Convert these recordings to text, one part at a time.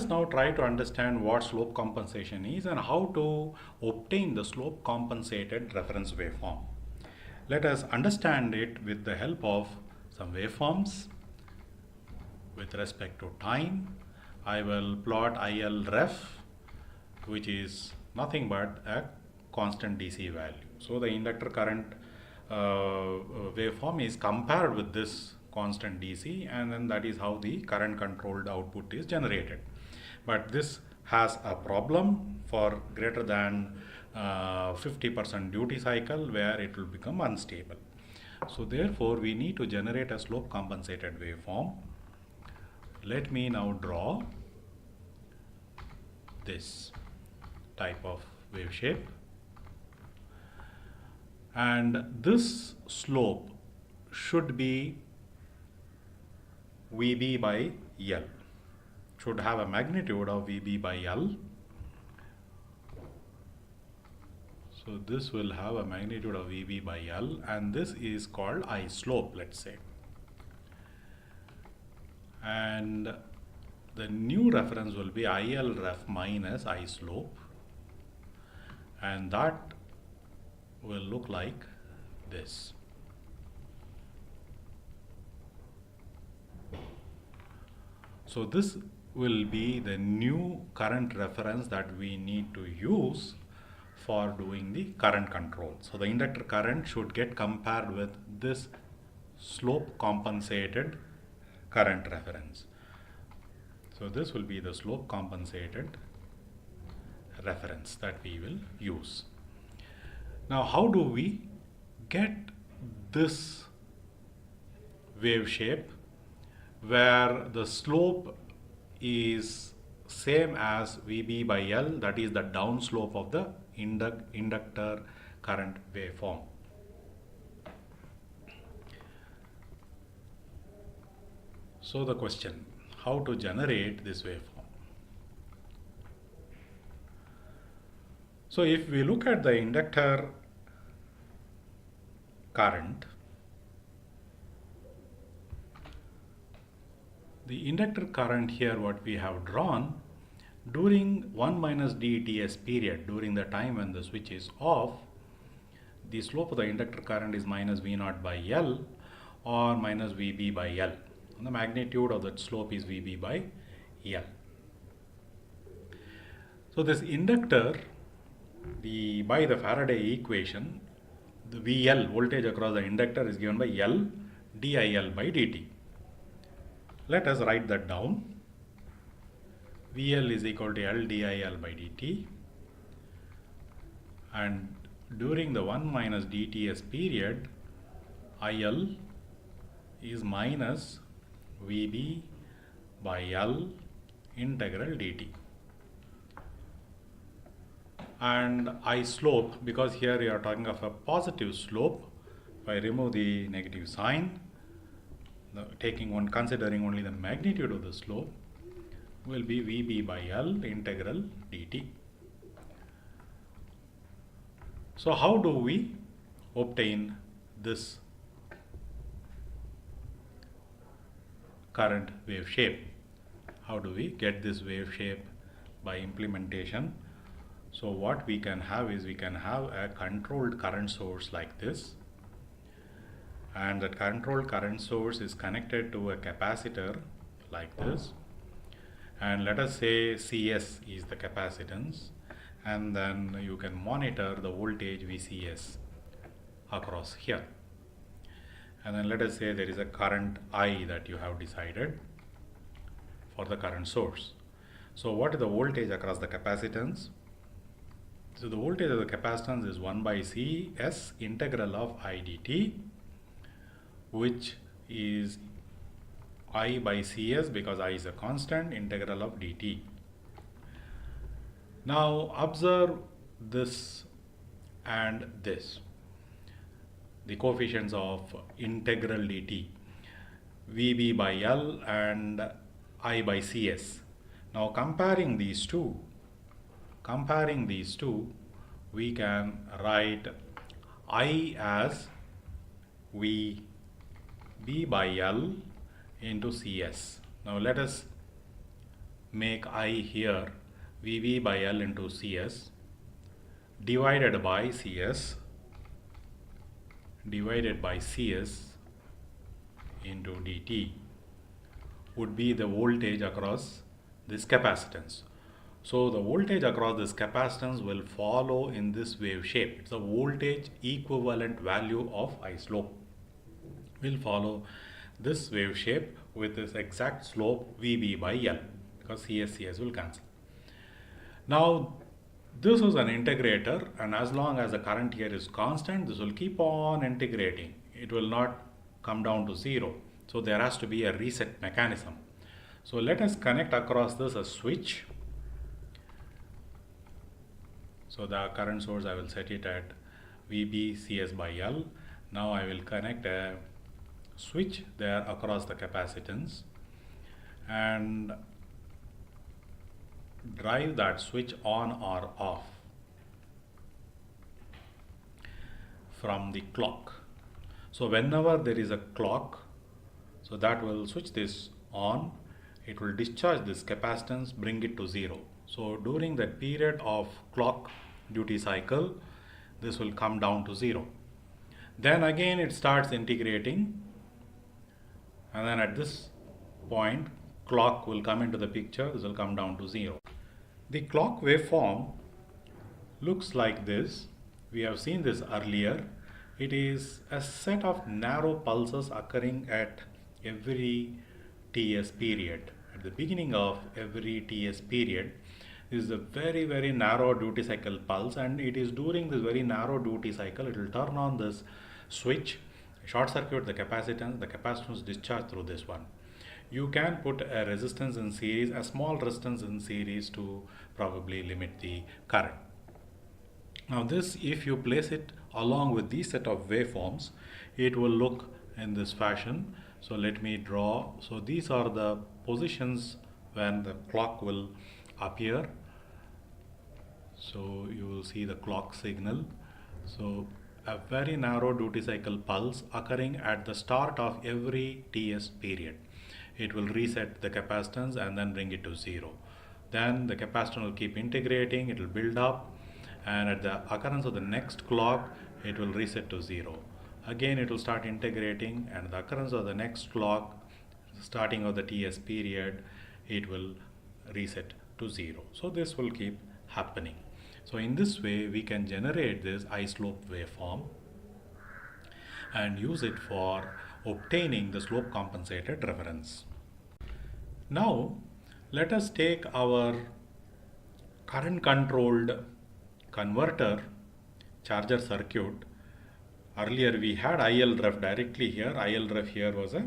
now try to understand what slope compensation is and how to obtain the slope compensated reference waveform. Let us understand it with the help of some waveforms with respect to time. I will plot IL ref, which is nothing but a constant DC value. So the inductor current waveform is compared with this constant DC, and then that is how the current controlled output is generated. But this has a problem for greater than 50% duty cycle, where it will become unstable. So therefore we need to generate a slope compensated waveform. Let me now draw this type of wave shape, and this slope should be VB by L, should have a magnitude of VB by L. So this will have a magnitude of VB by L, and this is called I slope, let's say. And the new reference will be IL ref minus I slope, and that will look like this. So this will be the new current reference that we need to use for doing the current control. So the inductor current should get compared with this slope compensated current reference. So this will be the slope compensated reference that we will use. Now how do we get this wave shape where the slope is same as VB by L, that is the downslope of the inductor current waveform? So the question, how to generate this waveform? So if we look at the inductor current, the inductor current here, what we have drawn, during 1 minus dTs period, during the time when the switch is off, the slope of the inductor current is minus V0 by L or minus VB by L. And the magnitude of that slope is VB by L. So this inductor, by the Faraday equation, the VL, voltage across the inductor, is given by L DIL by dt. Let us write that down. VL is equal to L DIL by dt, and during the 1 minus dTs period, IL is minus VB by L integral dt. And I slope, because here you are talking of a positive slope, if I remove the negative sign, considering only the magnitude of the slope, will be VB by L integral dt. So how do we obtain this current wave shape? How do we get this wave shape by implementation? So what we can have is, we can have a controlled current source like this, and that controlled current source is connected to a capacitor like this, and let us say CS is the capacitance, and then you can monitor the voltage VCS across here, and then let us say there is a current I that you have decided for the current source. So what is the voltage across the capacitance? So the voltage of the capacitance is 1 by CS integral of I dt, which is I by CS, because I is a constant, integral of dt. Now observe this and this, the coefficients of integral dt, VB by L and I by CS. Now comparing these two, we can write I as VB by L into CS. Now let us make I here VB by L into CS divided by CS into dt would be the voltage across this capacitance. So the voltage across this capacitance will follow in this wave shape. It's a voltage equivalent value of I slope will follow this wave shape with this exact slope VB by L, because CS will cancel. Now this is an integrator, and as long as the current here is constant, this will keep on integrating. It will not come down to zero. So there has to be a reset mechanism. So let us connect across this a switch. So the current source, I will set it at VB CS by L. Now I will connect a switch there across the capacitance and drive that switch on or off from the clock. So whenever there is a clock, so that will switch this on, it will discharge this capacitance, bring it to zero. So during that period of clock duty cycle, this will come down to zero. Then again it starts integrating, and then at this point clock will come into the picture. This will come down to zero. The clock waveform looks like this. We have seen this earlier. It is a set of narrow pulses occurring at every TS period. At the beginning of every TS period, this is a very narrow duty cycle pulse, and it is during this very narrow duty cycle it will turn on this switch, short circuit the capacitance discharge through this one. You can put a resistance in series, a small resistance in series, to probably limit the current. Now this, if you place it along with these set of waveforms, it will look in this fashion. So let me draw. So these are the positions when the clock will appear. So you will see the clock signal. So a very narrow duty cycle pulse occurring at the start of every TS period. It will reset the capacitance and then bring it to zero. Then the capacitor will keep integrating, it will build up, and at the occurrence of the next clock, it will reset to zero. Again, it will start integrating, and the occurrence of the next clock, starting of the TS period, it will reset to zero. So this will keep happening. So in this way, we can generate this I-slope waveform and use it for obtaining the slope compensated reference. Now let us take our current controlled converter charger circuit. Earlier we had ILref directly here. ILref here was a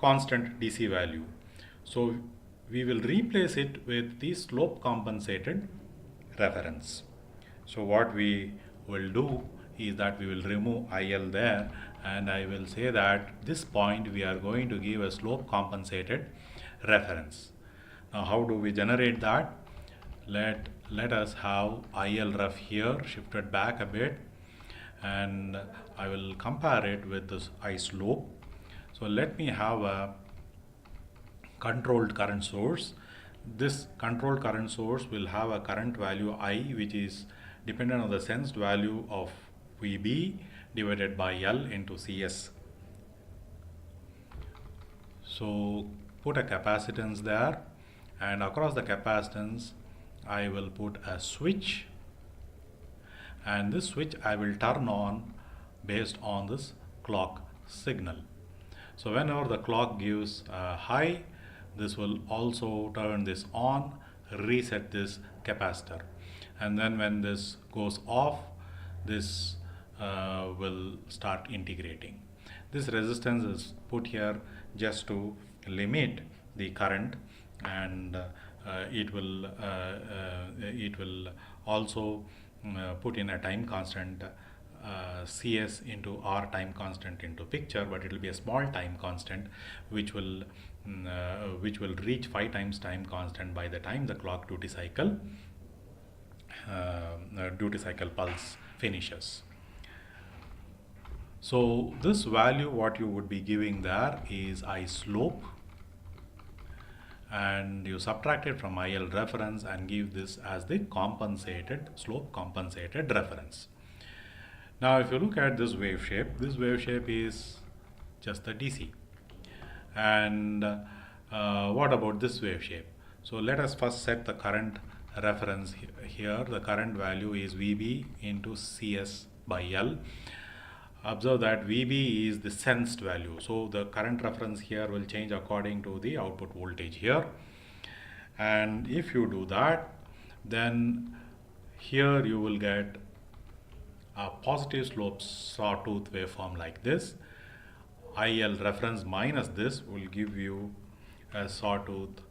constant DC value. So we will replace it with the slope compensated reference. So what we will do is that we will remove IL there, and I will say that this point we are going to give a slope compensated reference. Now how do we generate that? Let us have ILref here shifted back a bit, and I will compare it with this I slope. So let me have a controlled current source. This controlled current source will have a current value I, which is dependent on the sensed value of VB divided by L into CS. So put a capacitance there, and across the capacitance I will put a switch, and this switch I will turn on based on this clock signal. So whenever the clock gives a high, this will also turn this on, reset this capacitor, and then when this goes off, this will start integrating. This resistance is put here just to limit the current, and it will also put in a time constant CS into R time constant into picture, but it will be a small time constant which will reach 5 times time constant by the time the clock duty cycle pulse finishes. So this value what you would be giving there is I slope, and you subtract it from IL reference and give this as the compensated, slope compensated reference. Now if you look at this wave shape is just the DC. And what about this wave shape? So let us first set the current reference here. The current value is VB into CS by L. Observe that VB is the sensed value. So the current reference here will change according to the output voltage here. And if you do that, then here you will get a positive slope sawtooth waveform like this. IL reference minus this will give you a sawtooth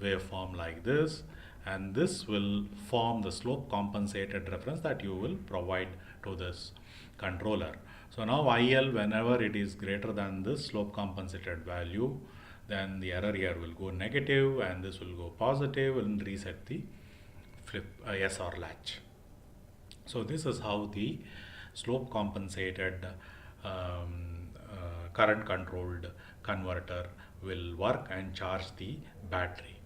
waveform like this, and this will form the slope compensated reference that you will provide to this controller. So now IL, whenever it is greater than this slope compensated value, then the error here will go negative and this will go positive and reset the flip SR latch. So this is how the slope compensated current controlled converter will work and charge the battery.